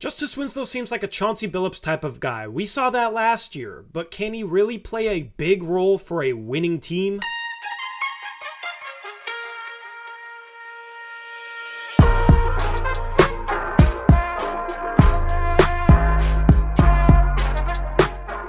Justise Winslow seems like a Chauncey Billups type of guy. We saw that last year, but can he really play a big role for a winning team?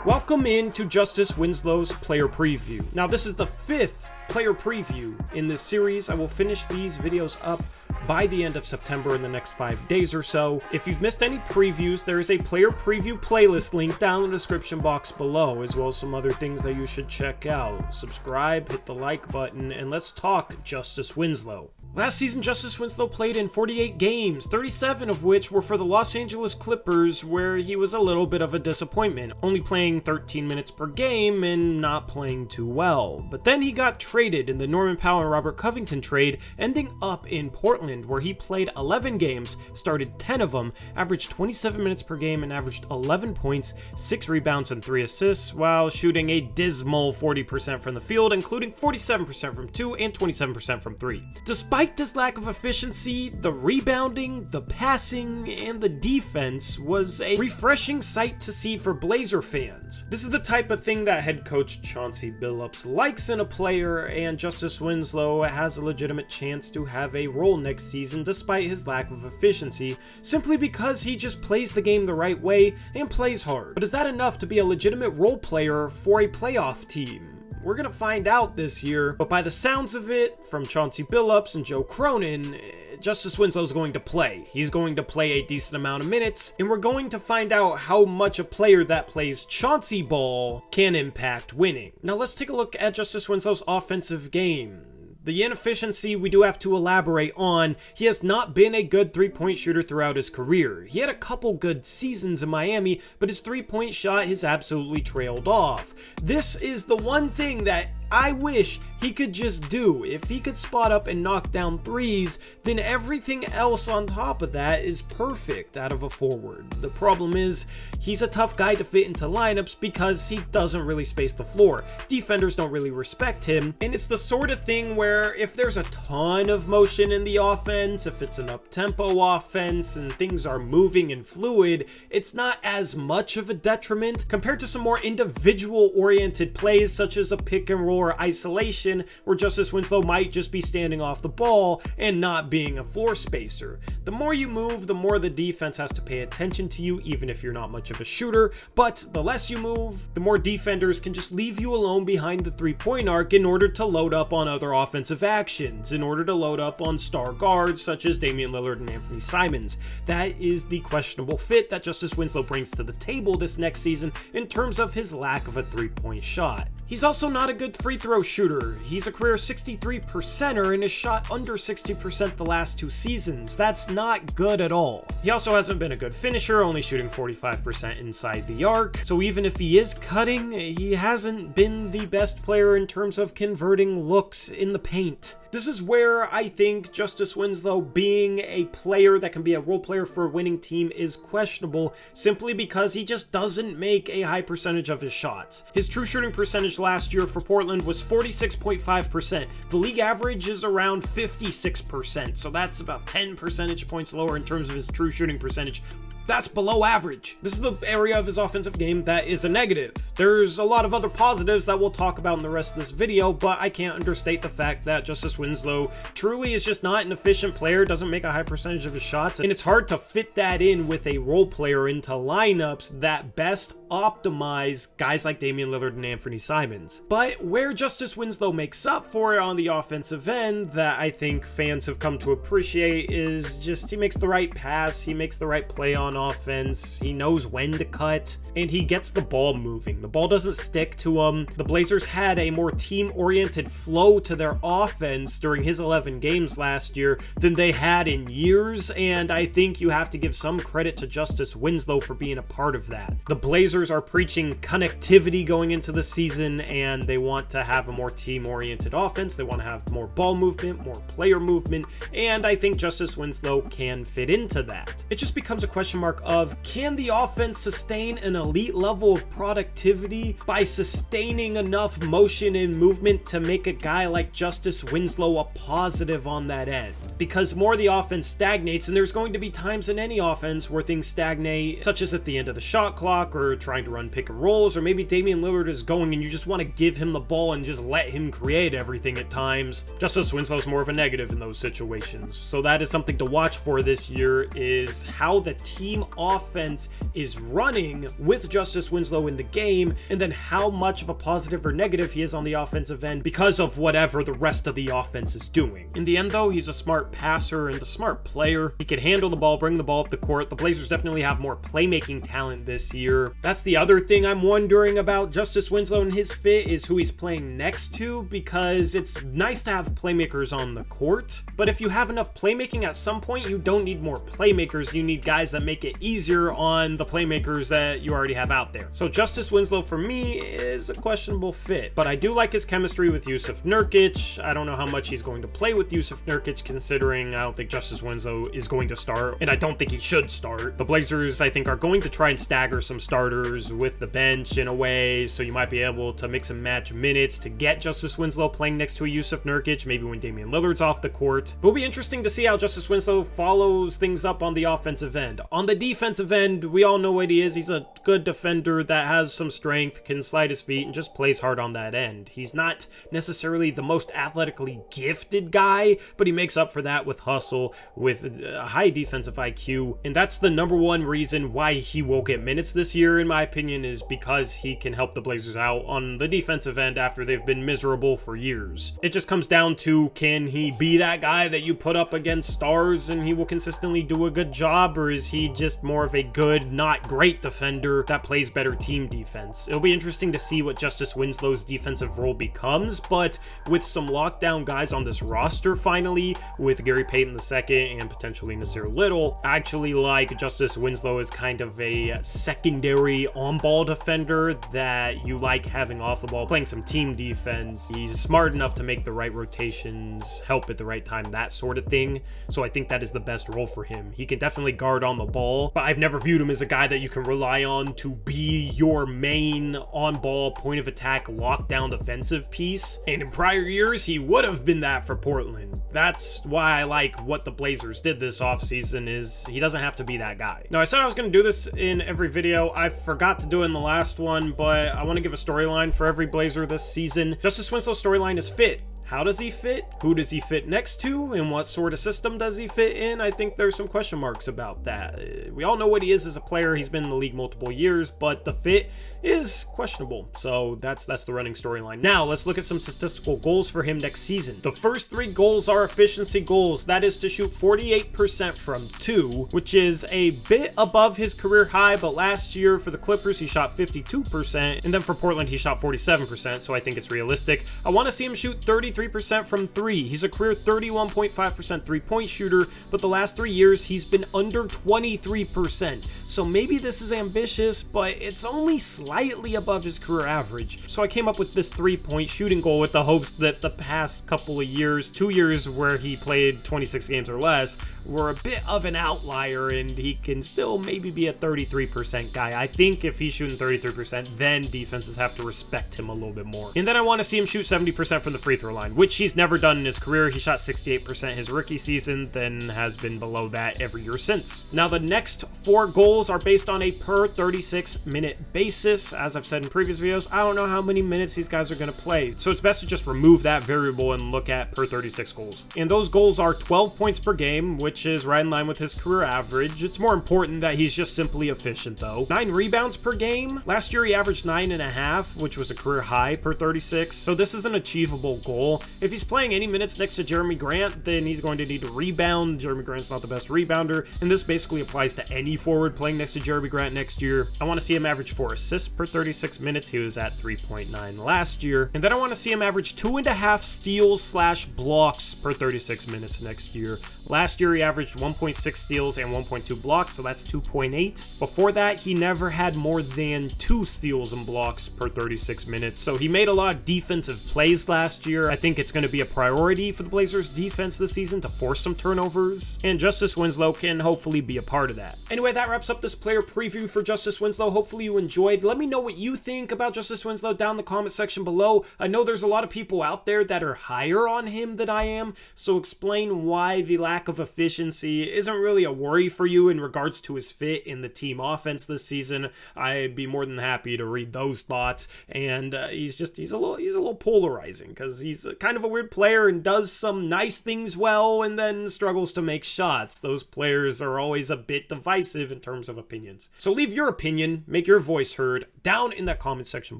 Welcome into Justise Winslow's player preview. Now, this is the 5th player preview in this series. I will finish these videos up by the end of September in the next 5 days or so. If you've missed any previews, there is a player preview playlist link down in the description box below, as well as some other things that you should check out. Subscribe, hit the like button, and let's talk Justise Winslow. Last season, Justise Winslow played in 48 games, 37 of which were for the Los Angeles Clippers, where he was a little bit of a disappointment, only playing 13 minutes per game and not playing too well. But then he got traded in the Norman Powell and Robert Covington trade, ending up in Portland, where he played 11 games, started 10 of them, averaged 27 minutes per game, and averaged 11 points, 6 rebounds, and 3 assists, while shooting a dismal 40% from the field, including 47% from 2 and 27% from 3. Despite this lack of efficiency, the rebounding, the passing, and the defense was a refreshing sight to see for Blazer fans. This is the type of thing that head coach Chauncey Billups likes in a player, and Justise Winslow has a legitimate chance to have a role next season despite his lack of efficiency, simply because he just plays the game the right way and plays hard. But is that enough to be a legitimate role player for a playoff team? We're gonna find out this year, but by the sounds of it, from Chauncey Billups and Joe Cronin, Justise Winslow is going to play. He's going to play a decent amount of minutes, and we're going to find out how much a player that plays Chauncey ball can impact winning. Now let's take a look at Justise Winslow's offensive game. The inefficiency we do have to elaborate on. He has not been a good three-point shooter throughout his career. He had a couple good seasons in Miami, but his three-point shot has absolutely trailed off. This is the one thing that I wish he could just do. If he could spot up and knock down threes, then everything else on top of that is perfect out of a forward. The problem is, he's a tough guy to fit into lineups because he doesn't really space the floor. Defenders don't really respect him, and it's the sort of thing where if there's a ton of motion in the offense, if it's an up-tempo offense and things are moving and fluid, it's not as much of a detriment compared to some more individual-oriented plays such as a pick and roll or isolation, where Justise Winslow might just be standing off the ball and not being a floor spacer. The more you move, the more the defense has to pay attention to you, even if you're not much of a shooter, but the less you move, the more defenders can just leave you alone behind the three-point arc in order to load up on other offensive actions, in order to load up on star guards such as Damian Lillard and Anthony Simons. That is the questionable fit that Justise Winslow brings to the table this next season in terms of his lack of a three-point shot. He's also not a good free throw shooter. He's a career 63%er and has shot under 60% the last 2 seasons. That's not good at all. He also hasn't been a good finisher, only shooting 45% inside the arc. So even if he is cutting, he hasn't been the best player in terms of converting looks in the paint. This is where I think Justise Winslow being a player that can be a role player for a winning team is questionable, simply because he just doesn't make a high percentage of his shots. His true shooting percentage last year for Portland was 46.5%. The league average is around 56%, so that's about 10 percentage points lower in terms of his true shooting percentage. That's below average. This is the area of his offensive game that is a negative. There's a lot of other positives that we'll talk about in the rest of this video, but I can't understate the fact that Justise Winslow truly is just not an efficient player, doesn't make a high percentage of his shots, and it's hard to fit that in with a role player into lineups that best optimize guys like Damian Lillard and Anthony Simons. But where Justise Winslow makes up for it on the offensive end that I think fans have come to appreciate is just he makes the right pass, he makes the right play on offense, he knows when to cut, and he gets the ball moving. The ball doesn't stick to him. The Blazers had a more team-oriented flow to their offense during his 11 games last year than they had in years, and I think you have to give some credit to Justise Winslow for being a part of that. The Blazers are preaching connectivity going into the season, and they want to have a more team-oriented offense. They want to have more ball movement, more player movement, and I think Justise Winslow can fit into that. It just becomes a question mark of, can the offense sustain an elite level of productivity by sustaining enough motion and movement to make a guy like Justise Winslow a positive on that end? Because more the offense stagnates, and there's going to be times in any offense where things stagnate, such as at the end of the shot clock or trying to run pick and rolls, or maybe Damian Lillard is going and you just want to give him the ball and just let him create everything at times. Justise Winslow's more of a negative in those situations. So that is something to watch for this year, is how the team offense is running with Justise Winslow in the game, and then how much of a positive or negative he is on the offensive end because of whatever the rest of the offense is doing. In the end though, he's a smart passer and a smart player. He can handle the ball, bring the ball up the court. The Blazers definitely have more playmaking talent this year. That's the other thing I'm wondering about Justise Winslow and his fit, is who he's playing next to, because it's nice to have playmakers on the court, but if you have enough playmaking at some point, you don't need more playmakers. You need guys that make it easier on the playmakers that you already have out there. So Justise Winslow for me is a questionable fit, but I do like his chemistry with Jusuf Nurkic. I don't know how much he's going to play with Jusuf Nurkic, considering I don't think Justise Winslow is going to start, and I don't think he should start. The Blazers, I think, are going to try and stagger some starters with the bench in a way, so you might be able to mix and match minutes to get Justise Winslow playing next to a Jusuf Nurkic, maybe when Damian Lillard's off the court. But it'll be interesting to see how Justise Winslow follows things up on the offensive end. On the defensive end, we all know what he is. He's a good defender that has some strength, can slide his feet, and just plays hard on that end. He's not necessarily the most athletically gifted guy, but he makes up for that with hustle, with a high defensive IQ, and that's the number one reason why he will get minutes this year, in my opinion, is because he can help the Blazers out on the defensive end after they've been miserable for years. It just comes down to, can he be that guy that you put up against stars and he will consistently do a good job, or is he just more of a good, not great defender that plays better team defense? It'll be interesting to see what Justise Winslow's defensive role becomes, but with some lockdown guys on this roster finally, with Gary Payton II and potentially Nasir Little, I actually like Justise Winslow as kind of a secondary on-ball defender that you like having off the ball, playing some team defense. He's smart enough to make the right rotations, help at the right time, that sort of thing. So I think that is the best role for him. He can definitely guard on the ball, but I've never viewed him as a guy that you can rely on to be your main on-ball, point of attack, lockdown defensive piece. And in prior years, he would have been that for Portland. That's why I like what the Blazers did this offseason, is he doesn't have to be that guy. Now, I said I was going to do this in every video. I forgot to do it in the last one, but I want to give a storyline for every Blazer this season. Justise Winslow's storyline is fit. How does he fit? Who does he fit next to? And what sort of system does he fit in? I think there's some question marks about that. We all know what he is as a player. He's been in the league multiple years, but the fit is questionable. So that's the running storyline. Now, let's look at some statistical goals for him next season. The first 3 goals are efficiency goals. That is to shoot 48% from 2, which is a bit above his career high, but last year for the Clippers, he shot 52%, and then for Portland, he shot 47%, so I think it's realistic. I want to see him shoot 33% from 3. He's a career 31.5% three-point shooter, but the last 3 years he's been under 23%. So maybe this is ambitious, but it's only slightly above his career average. So I came up with this 3-point shooting goal with the hopes that the past couple of years, 2 years where he played 26 games or less, were a bit of an outlier, and he can still maybe be a 33% guy. I think if he's shooting 33%, then defenses have to respect him a little bit more. And then I want to see him shoot 70% from the free throw line, which he's never done in his career. He shot 68% his rookie season, then has been below that every year since. Now, the next 4 goals are based on a per 36-minute basis. As I've said in previous videos, I don't know how many minutes these guys are going to play, so it's best to just remove that variable and look at per 36 goals. And those goals are 12 points per game, which is right in line with his career average. It's more important that he's just simply efficient, though. 9 rebounds per game. Last year, he averaged 9.5, which was a career high per 36, so this is an achievable goal. If he's playing any minutes next to Jeremy Grant, then he's going to need to rebound. Jeremy Grant's not the best rebounder, and this basically applies to any forward playing next to Jeremy Grant next year. I want to see him average 4 assists per 36 minutes. He was at 3.9 last year. And then I want to see him average 2.5 steals/blocks per 36 minutes next year. Last year, he averaged 1.6 steals and 1.2 blocks, so that's 2.8. Before that, he never had more than 2 steals and blocks per 36 minutes, so he made a lot of defensive plays last year. I think it's going to be a priority for the Blazers defense this season to force some turnovers, and Justise Winslow can hopefully be a part of that. Anyway, that wraps up this player preview for Justise Winslow. Hopefully you enjoyed. Let me know what you think about Justise Winslow down in the comment section below. I know there's a lot of people out there that are higher on him than I am, so explain why the lack of efficiency isn't really a worry for you in regards to his fit in the team offense this season. I'd be more than happy to read those thoughts. And he's a little polarizing because he's kind of a weird player and does some nice things well and then struggles to make shots. Those players are always a bit divisive in terms of opinions. So leave your opinion, make your voice heard down in that comment section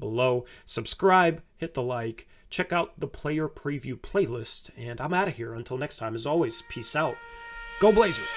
below. Subscribe, hit the like, check out the player preview playlist, and I'm out of here. Until next time, as always, peace out. Go Blazers!